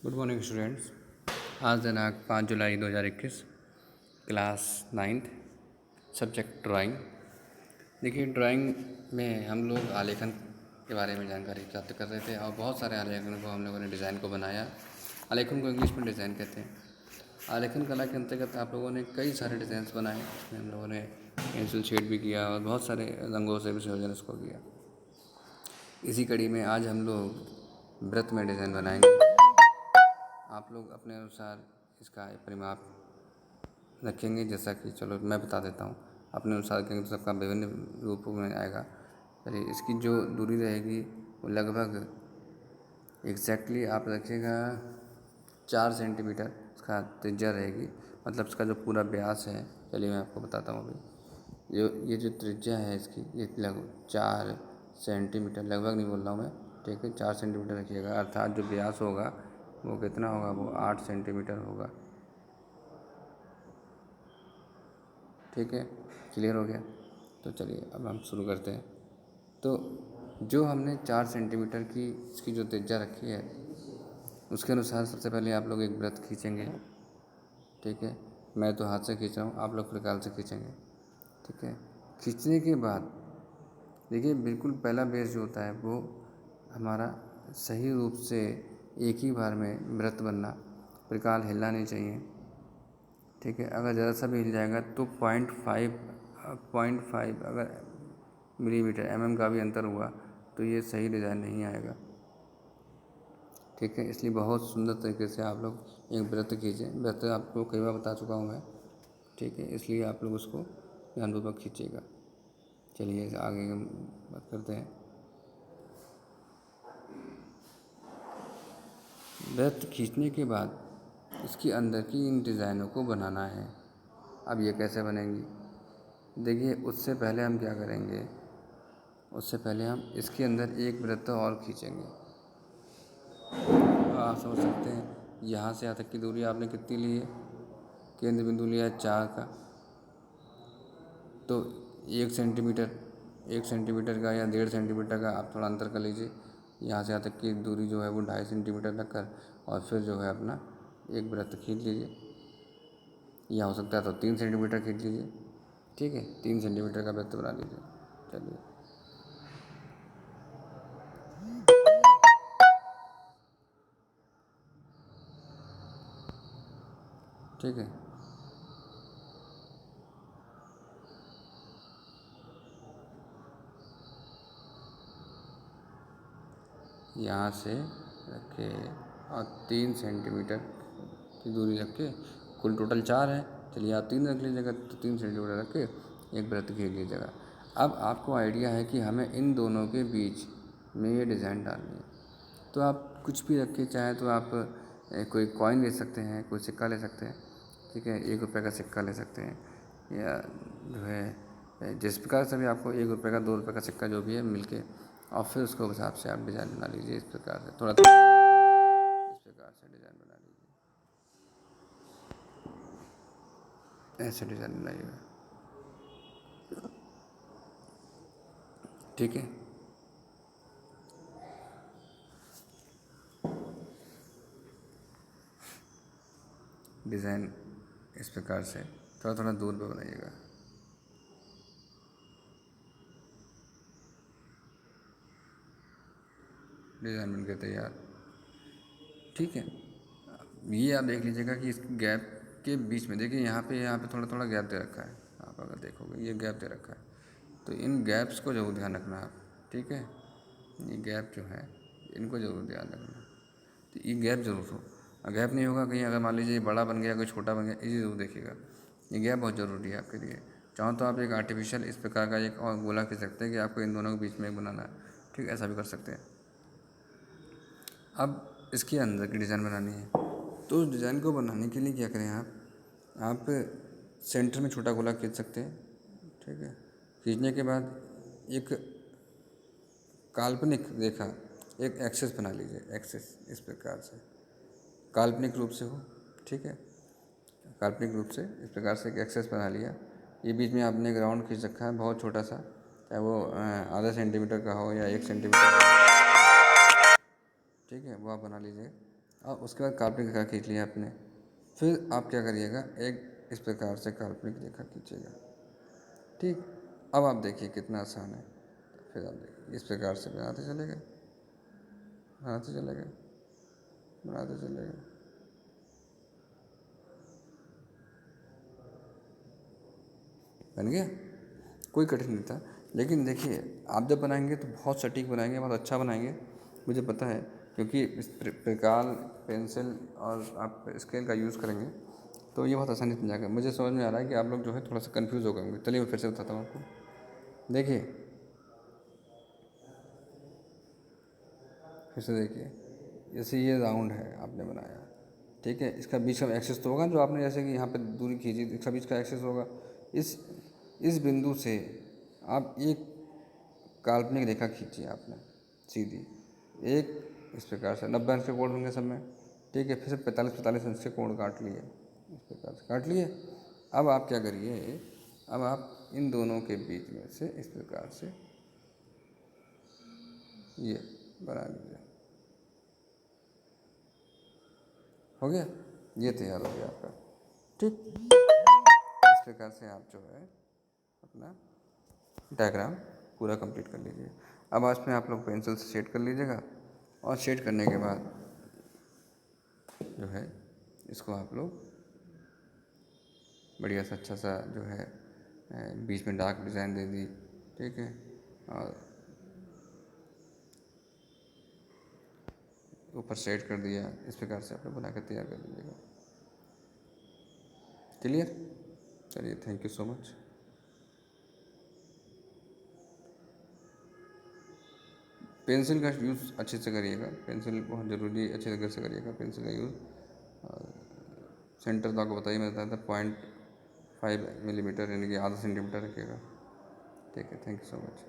Good morning students. आज दिनांक 5 जुलाई 2021, class 9th, subject drawing. देखिए, ड्राइंग में हम लोग आलेखन के बारे में जानकारी प्राप्त कर रहे थे और बहुत सारे आलेखन को हम लोगों ने डिज़ाइन को बनाया। आलेखन को इंग्लिश में डिज़ाइन कहते हैं। आलेखन कला के अंतर्गत आप लोगों ने कई सारे डिज़ाइंस बनाए। उसमें हम लोगों ने पेंसिल शेड भी किया और बहुत सारे रंगों से विसर्जन उसको किया। इसी कड़ी में आज हम लोग वृत्त में डिज़ाइन बनाएंगे। आप लोग अपने अनुसार इसका परिमाप रखेंगे, जैसा कि चलो मैं बता देता हूँ। अपने अनुसार रखेंगे तो सबका विभिन्न रूपों में आएगा। चलिए, इसकी जो दूरी रहेगी वो लगभग एग्जैक्टली आप रखिएगा 4 सेंटीमीटर इसका त्रिज्या रहेगी। मतलब इसका जो पूरा व्यास है, चलिए मैं आपको बताता हूँ अभी। ये जो त्रिज्या है इसकी, ये लगभग 4 सेंटीमीटर, लगभग नहीं बोल रहा हूँ मैं, ठीक है। 4 सेंटीमीटर रखिएगा, अर्थात जो व्यास होगा वो कितना होगा, वो 8 सेंटीमीटर होगा। ठीक है, क्लियर हो गया। तो चलिए अब हम शुरू करते हैं। तो जो हमने 4 सेंटीमीटर की इसकी जो त्रिज्या रखी है, उसके अनुसार सबसे पहले आप लोग एक वृत्त खींचेंगे। ठीक है, मैं तो हाथ से खींच रहा हूँ, आप लोग प्रकार से खींचेंगे। ठीक है, खींचने के बाद देखिए, बिल्कुल पहला बेस जो होता है वो हमारा सही रूप से एक ही बार में वृत्त बनना, प्रकार हिलना नहीं चाहिए। ठीक है, अगर ज़रा सा भी हिल जाएगा तो 0.5 अगर मिलीमीटर का भी अंतर हुआ तो ये सही डिज़ाइन नहीं आएगा। ठीक है, इसलिए बहुत सुंदर तरीके से आप लोग एक वृत्त खींचें। वृत्त आपको कई बार बता चुका हूँ मैं। ठीक है, इसलिए आप लोग उसको ध्यानपूर्वक खींचिएगा। चलिए आगे हम बात करते हैं। वृत्त खींचने के बाद इसके अंदर की इन डिज़ाइनों को बनाना है। अब ये कैसे बनेंगी, देखिए उससे पहले हम क्या करेंगे, उससे पहले हम इसके अंदर एक वृत्त और खींचेंगे। आप समझ सकते हैं यहाँ से यहाँ तक की दूरी आपने कितनी ली है, केंद्र बिंदु लिया है 4 का, तो 1 सेंटीमीटर का या 1.5 सेंटीमीटर का आप थोड़ा अंतर कर लीजिए। यहाँ से यहाँ तक की दूरी जो है वो 2.5 सेंटीमीटर रख कर और फिर जो है अपना एक वृत्त खींच लीजिए। या हो सकता है तो 3 सेंटीमीटर खींच लीजिए। ठीक है, 3 सेंटीमीटर का वृत्त बना लीजिए। चलिए, ठीक है। यहाँ से रख के और 3 सेंटीमीटर की दूरी रख के, कुल टोटल 4 है। चलिए आप 3 रख लीजिएगा, तो 3 सेंटीमीटर रख के एक वृत्त खींच लीजिएगा। अब आपको आइडिया है कि हमें इन दोनों के बीच में ये डिज़ाइन डालनी है। तो आप कुछ भी रख के, चाहे तो आप कोई कॉइन ले सकते हैं, कोई सिक्का ले सकते हैं। ठीक है, 1 रुपये का सिक्का ले सकते हैं, या जो है जिस प्रकार से भी आपको 1 रुपये का, 2 रुपये का सिक्का जो भी है मिलके, और फिर उसके हिसाब से आप डिज़ाइन बना लीजिए। इस प्रकार से थोड़ा थोड़ा इस प्रकार से डिज़ाइन बना लीजिए, ऐसे डिज़ाइन बनाइएगा। ठीक है, डिज़ाइन इस प्रकार से थोड़ा थोड़ा दूर पे बनाइएगा। डिज़ाइन बनकर तैयार। ठीक है, ये आप देख लीजिएगा कि इस गैप के बीच में, देखिए यहाँ पे थोड़ा थोड़ा गैप दे रखा है। आप अगर देखोगे ये गैप दे रखा है, तो इन गैप्स को ज़रूर ध्यान रखना आप। ठीक है, ये गैप जो है इनको ज़रूर ध्यान रखना। तो ये गैप ज़रूर हो, गैप नहीं होगा कहीं, अगर मान लीजिए बड़ा बन गया, कोई छोटा बन गया, ये ज़रूर देखिएगा। ये गैप बहुत ज़रूरी है आपके लिए। चाहो तो आप एक आर्टिफिशियल इस प्रकार का एक और गोला खींच सकते हैं कि आपको इन दोनों के बीच में एक बनाना है। ठीक, ऐसा भी कर सकते हैं। अब इसके अंदर की डिज़ाइन बनानी है, तो उस डिज़ाइन को बनाने के लिए क्या करें, आप सेंटर में छोटा गोला खींच सकते हैं। ठीक है, खींचने के बाद एक काल्पनिक रेखा, एक एक्सेस बना लीजिए। एक्सेस इस प्रकार से काल्पनिक रूप से हो। ठीक है, काल्पनिक रूप से इस प्रकार से एक एक्सेस बना लिया। ये बीच में आपने एक राउंड खींच रखा है बहुत छोटा सा, चाहे वो आधा सेंटीमीटर का हो या 1 सेंटीमीटर का हो। ठीक है, वो आप बना लीजिए। और उसके बाद काल्पनिक रेखा खींच लिया आपने। फिर आप क्या करिएगा, एक इस प्रकार से काल्पनिक रेखा खींचिएगा। ठीक, अब आप देखिए कितना आसान है। फिर आप देखिए इस प्रकार से बनाते चले गए, बनाते चले गए, बनाते चले गए। बन गया, कोई कठिन नहीं था। लेकिन देखिए आप जब बनाएंगे तो बहुत सटीक बनाएंगे, बहुत अच्छा बनाएंगे, मुझे पता है, क्योंकि इस प्रकार पेंसिल और आप स्केल का यूज़ करेंगे तो ये बहुत आसानी से बन जाएगा। मुझे समझ में आ रहा है कि आप लोग जो है थोड़ा सा कंफ्यूज हो गए होंगे। चलिए मैं फिर से बताता हूँ आपको। देखिए, फिर से देखिए, जैसे ये राउंड है आपने बनाया, ठीक है, इसका बीच का एक्सेस तो होगा जो आपने जैसे कि यहाँ पे दूरी खींची, इसका बीच का एक्सेस होगा। इस इस बिंदु से आप एक काल्पनिक रेखा खींची आपने सीधी, एक इस प्रकार से 90 अंश के कोण होंगे सब में, ठीक है। फिर से 45 अंश के कोण काट लिए, इस प्रकार से काट लिए। अब आप क्या करिए, अब आप इन दोनों के बीच में से इस प्रकार से ये बना लीजिए। हो गया, ये तैयार हो गया आपका। ठीक, इस प्रकार से आप जो है अपना डायग्राम पूरा कंप्लीट कर लीजिए। अब आज में आप लोग पेंसिल से शेड कर लीजिएगा, और शेड करने के बाद जो है इसको आप लोग बढ़िया सा अच्छा सा जो है बीच में डार्क डिज़ाइन दे दी, ठीक है, और ऊपर शेड कर दिया। इस प्रकार से आप लोग बना कर तैयार कर लीजिएगा। क्लियर? चलिए, thank you so much. Pencil का यूज़ अच्छे से करिएगा, पेंसिल बहुत ज़रूरी, अच्छे तरीके से करिएगा पेंसिल का यूज़। सेंटर तो आपको बताइए, मैं बताया था 0.5 मिलीमीटर, यानी कि आधा सेंटीमीटर रखिएगा। ठीक है, थैंक यू सो मच।